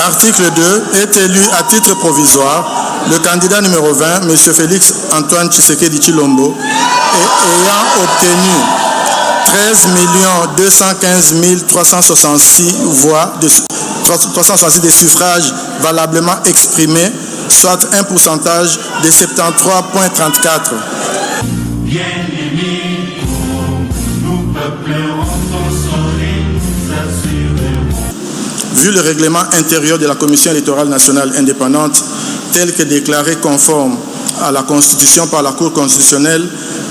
Article 2. Est élu à titre provisoire le candidat numéro 20, M. Félix Antoine Tshisekedi Tshilombo, ayant obtenu 13 215 366 voix, 366 des suffrages valablement exprimés, soit un pourcentage de 73,34. Vu le règlement intérieur de la Commission électorale nationale indépendante, tel que déclaré conforme à la Constitution par la Cour constitutionnelle,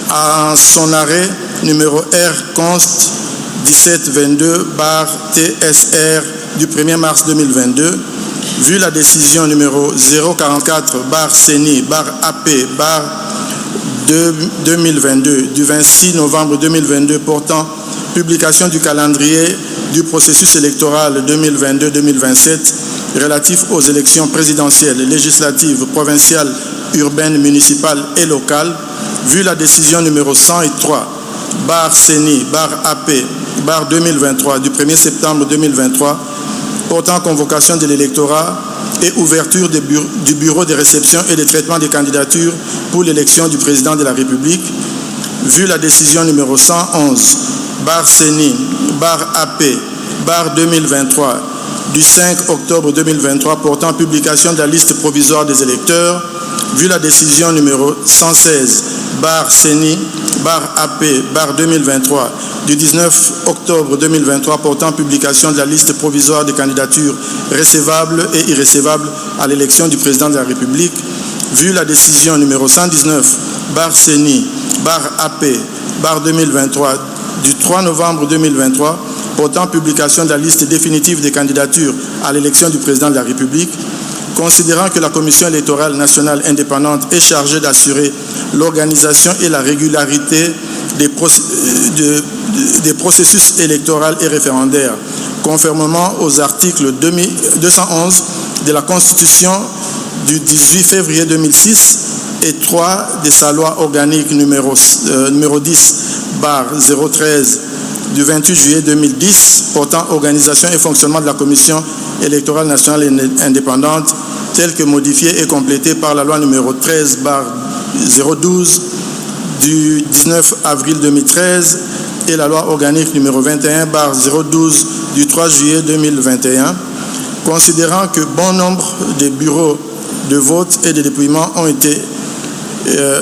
en son arrêt numéro R const 1722/TSR du 1er mars 2022, vu la décision numéro 044/CENI/AP/2022 du 26 novembre 2022 portant publication du calendrier du processus électoral 2022-2027 relatif aux élections présidentielles, législatives, provinciales, urbaines, municipales et locales, vu la décision numéro 103/CENI/AP/2023 du 1er septembre 2023 portant convocation de l'électorat et ouverture du bureau de réception et de traitement des candidatures pour l'élection du président de la République, vu la décision numéro 111/CENI/AP/2023 du 5 octobre 2023 portant publication de la liste provisoire des électeurs, vu la décision numéro 116/CENI/AP/2023 du 19 octobre 2023 portant publication de la liste provisoire des candidatures recevables et irrecevables à l'élection du président de la République, vu la décision numéro 119/CENI/AP/2023 du 3 novembre 2023 portant publication de la liste définitive des candidatures à l'élection du président de la République, considérant que la Commission électorale nationale indépendante est chargée d'assurer l'organisation et la régularité des processus électoraux et référendaires, conformément aux articles 211 de la Constitution du 18 février 2006 et 3 de sa loi organique numéro 10/013 du 28 juillet 2010 portant organisation et fonctionnement de la Commission électorale nationale indépendante, telle que modifiée et complétée par la loi numéro 13/012 du 19 avril 2013 et la loi organique numéro 21/012 du 3 juillet 2021, considérant que bon nombre de bureaux de vote et de dépouillement ont été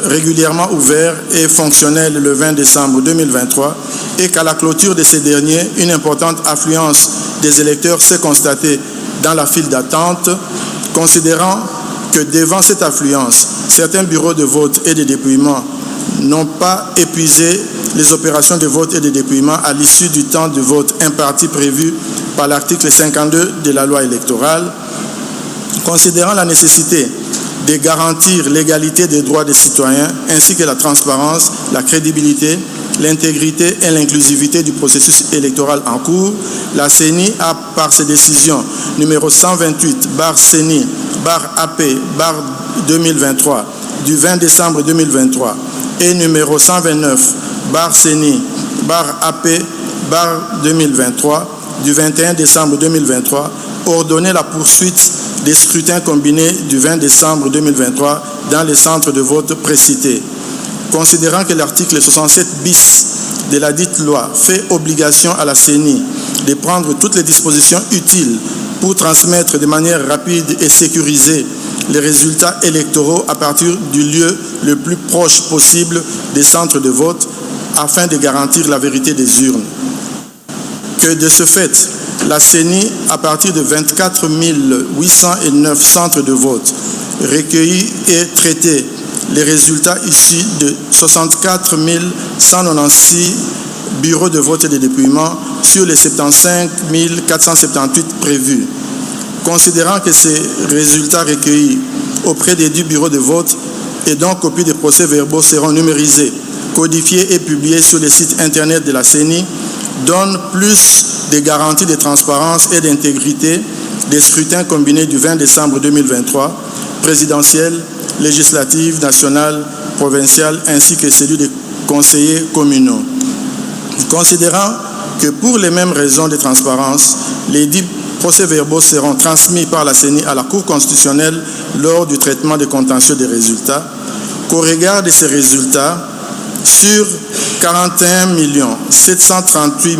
régulièrement ouverts et fonctionnels le 20 décembre 2023 et qu'à la clôture de ces derniers, une importante affluence des électeurs s'est constatée dans la file d'attente, considérant que devant cette affluence, certains bureaux de vote et de dépouillement n'ont pas épuisé les opérations de vote et de dépouillement à l'issue du temps de vote imparti prévu par l'article 52 de la loi électorale, considérant la nécessité de garantir l'égalité des droits des citoyens ainsi que la transparence, la crédibilité, l'intégrité et l'inclusivité du processus électoral en cours, la CENI a, par ses décisions numéro 128/CENI/AP/2023 du 20 décembre 2023 et numéro 129/CENI/AP/2023 du 21 décembre 2023, ordonné la poursuite des scrutins combinés du 20 décembre 2023 dans les centres de vote précités. Considérant que l'article 67 bis de la dite loi fait obligation à la CENI de prendre toutes les dispositions utiles pour transmettre de manière rapide et sécurisée les résultats électoraux à partir du lieu le plus proche possible des centres de vote afin de garantir la vérité des urnes. Que de ce fait, la CENI, à partir de 24 809 centres de vote, recueillit et traité les résultats issus de 64 196 bureaux de vote et de dépouillement sur les 75 478 prévus. Considérant que ces résultats recueillis auprès des 10 bureaux de vote et dont copie des procès-verbaux seront numérisés, codifiés et publiés sur le site internet de la CENI, donne plus de garanties de transparence et d'intégrité des scrutins combinés du 20 décembre 2023, présidentiel, législative, nationale, provinciale, ainsi que celui des conseillers communaux. Considérant que pour les mêmes raisons de transparence, les 10 procès-verbaux seront transmis par la CENI à la Cour constitutionnelle lors du traitement des contentieux des résultats. Qu'au regard de ces résultats, sur 41 738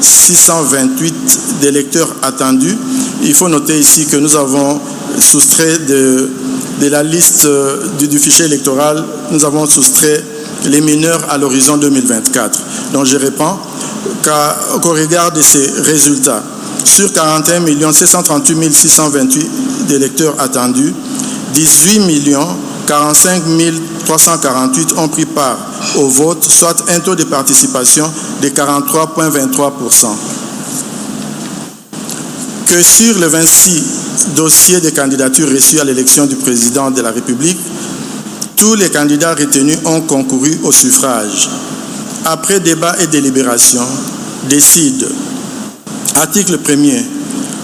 628 d'électeurs attendus, il faut noter ici que nous avons soustrait de la liste du fichier électoral, nous avons soustrait les mineurs à l'horizon 2024. Donc je réponds qu'au regard de ces résultats, sur 41 738 628 d'électeurs attendus, 18 45 348 ont pris part au vote, soit un taux de participation de 43,23%. Que sur les 26 dossiers de candidature reçus à l'élection du président de la République, tous les candidats retenus ont concouru au suffrage. Après débat et délibération, décide. Article 1er.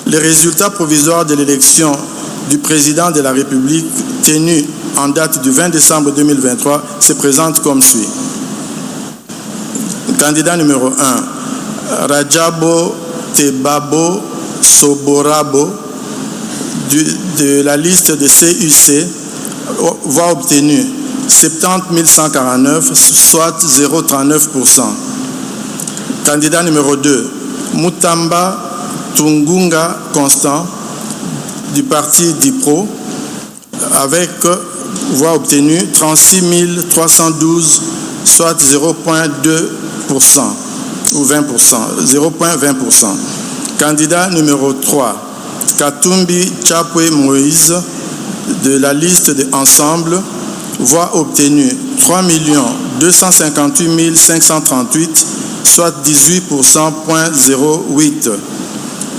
Les résultats provisoires de l'élection du président de la République tenue en date du 20 décembre 2023 se présentent comme suit. Candidat numéro 1, Rajabo Tebabo Soborabo de la liste de CUC, voix obtenue 70 149, soit 0,39%. Candidat numéro 2, Mutamba Tungunga Constant du parti DIPRO, avec voix obtenue 36 312, soit 0,2% ou 20%, 0,20%. Candidat numéro 3, Katumbi Chapwe Moïse de la liste de Ensemble, voix obtenue 3 258 538, soit 18%,08%.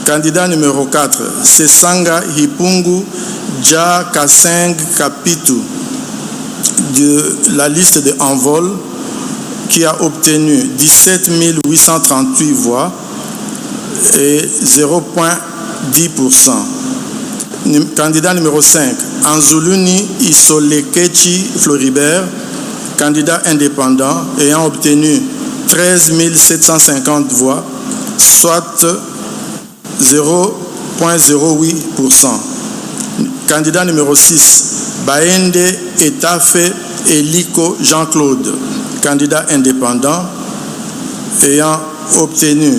Candidat numéro 4, Sesanga Hipungu Dja Kaseng Kapitu de la liste de Envol, qui a obtenu 17 838 voix et 0,10%. Candidat numéro 5, Anzuluni Isolekechi Floribert, candidat indépendant ayant obtenu 13 750 voix, soit 0,08%. Candidat numéro 6, Baende Etafe Eliko Jean-Claude, candidat indépendant ayant obtenu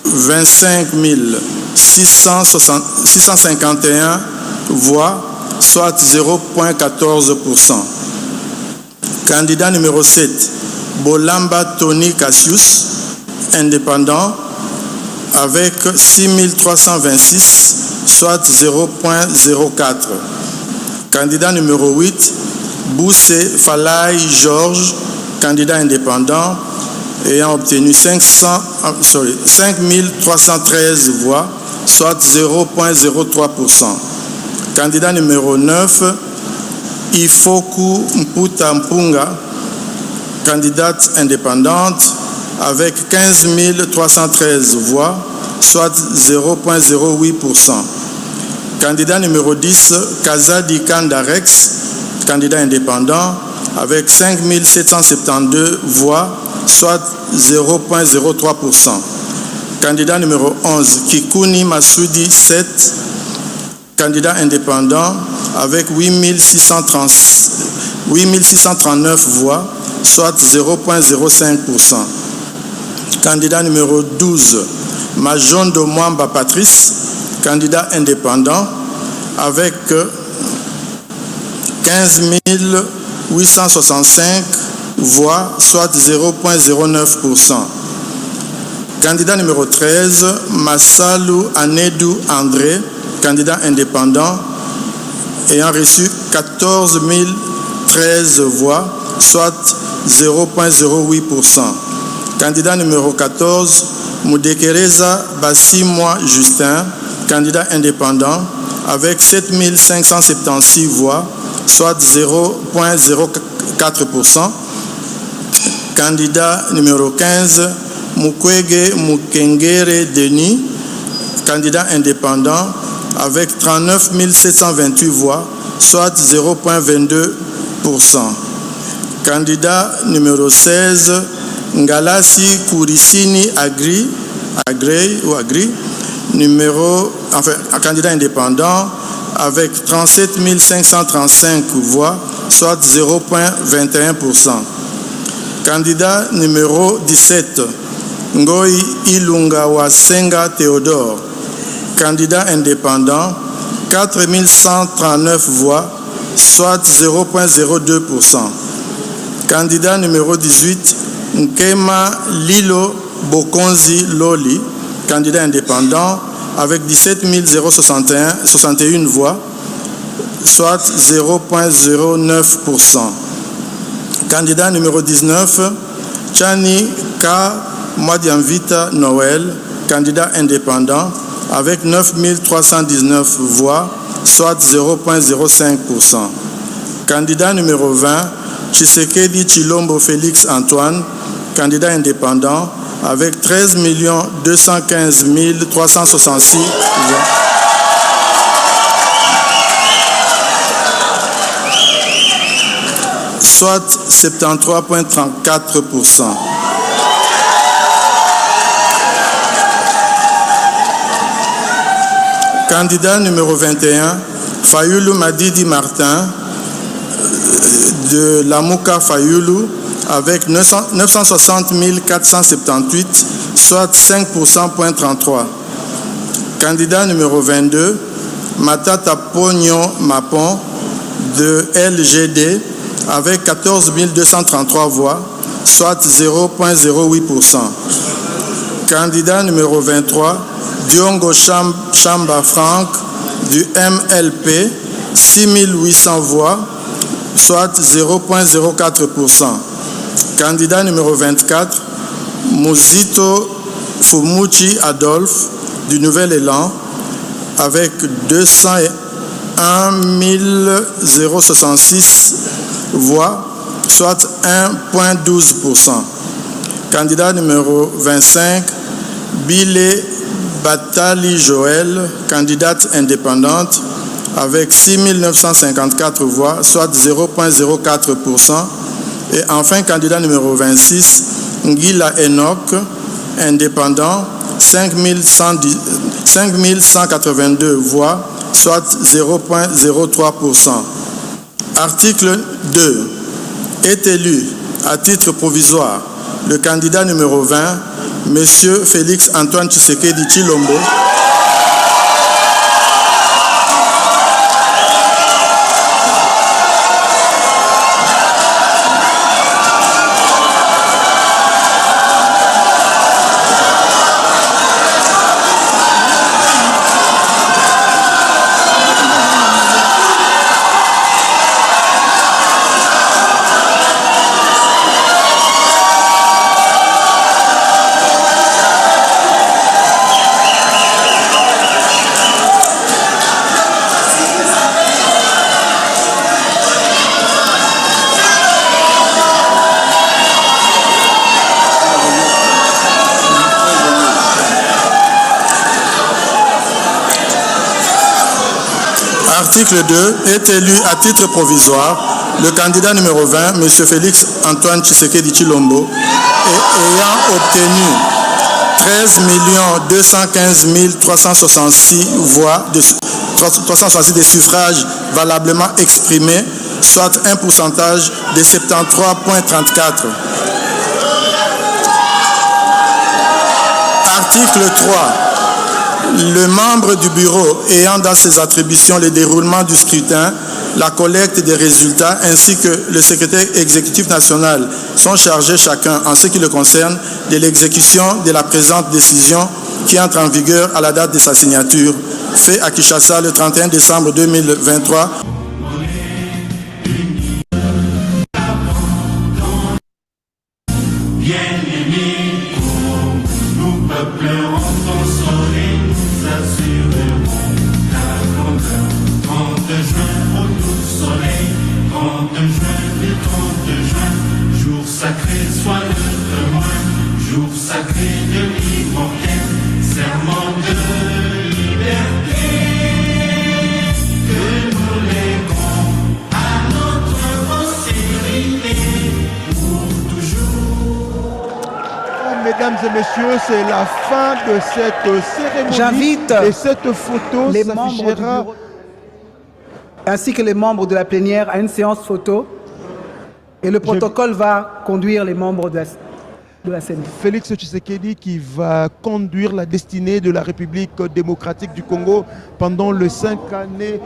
25 651 voix, soit 0,14%. Candidat numéro 7, Bolamba Tony Cassius, indépendant, avec 6 326, soit 0,04. Candidat numéro 8, Boussé Falaï Georges, candidat indépendant, ayant obtenu 5 313 voix, soit 0,03%. Candidat numéro 9, Ifoku Mputa Mpunga, candidate indépendante, avec 15 313 voix, soit 0,08%. Candidat numéro 10, Kazadi Kandarex, candidat indépendant, avec 5 772 voix, soit 0,03%. Candidat numéro 11, Kikuni Masudi 7, candidat indépendant, avec 8 639 voix, soit 0,05%. Candidat numéro 12, Majondo Mwamba Patrice, candidat indépendant, avec 15 865 voix, soit 0,09%. Candidat numéro 13, Massalou Anedou André, candidat indépendant, ayant reçu 14 013 voix, soit 0,08%. Candidat numéro 14, Moudekereza Bassimwa Justin, candidat indépendant, avec 7 576 voix, soit 0,04%. Candidat numéro 15, Mukwege Mukengere Denis, candidat indépendant, avec 39 728 voix, soit 0,22%. Candidat numéro 16, Ngalasi Kourisini Agri, candidat indépendant avec 37 535 voix, soit 0,21%. Candidat numéro 17, Ngoi Ilunga Wasenga Théodore, candidat indépendant, 4 139 voix, soit 0,02%. Candidat numéro 18, Nkema Lilo Bokonzi Loli, candidat indépendant, avec 17 061 voix, soit 0,09%. Candidat numéro 19, Chani K. Mwadianvita Noël, candidat indépendant, avec 9 319 voix, soit 0,05%. Candidat numéro 20, Tshisekedi Tshilombo Félix Antoine, candidat indépendant, avec 13 215 366 voix. Soit 73,34%. Candidat numéro 21, Fayulu Madidi Martin, de Lamouka Fayulu, avec 960 478, soit 5,33%. Candidat numéro 22, Matata Pognon Mapon, de LGD, avec 14 233 voix, soit 0,08%. Candidat numéro 23, Diongo Chamba Franck, du MLP, 6 800 voix, soit 0,04%. Candidat numéro 24, Muzito Fumuchi Adolphe, du Nouvel Élan, avec 201 066 voix, soit 1,12%. Candidat numéro 25, Bile Batali Joël, candidate indépendante, avec 6 954 voix, soit 0,04%. Et enfin, candidat numéro 26, Ngila Enoch, indépendant, 5 182 voix, soit 0,03%. Article 2. Est élu à titre provisoire le candidat numéro 20, M. Félix Antoine Tshisekedi Tshilombo, Article 2. Est élu à titre provisoire le candidat numéro 20, M. Félix Antoine Tshisekedi Tshilombo, ayant obtenu 13 215 366 voix, 366 des suffrages valablement exprimés, soit un pourcentage de 73,34. Article 3. Le membre du bureau ayant dans ses attributions le déroulement du scrutin, la collecte des résultats ainsi que le secrétaire exécutif national sont chargés chacun, en ce qui le concerne, de l'exécution de la présente décision qui entre en vigueur à la date de sa signature, fait à Kinshasa le 31 décembre 2023. mesdames et messieurs, c'est la fin de cette cérémonie. J'invite et cette photo les membres du s'affichera bureau ainsi que les membres de la plénière à une séance photo et le protocole va conduire les membres de la CENI. Félix Tshisekedi qui va conduire la destinée de la République démocratique du Congo pendant les 5 années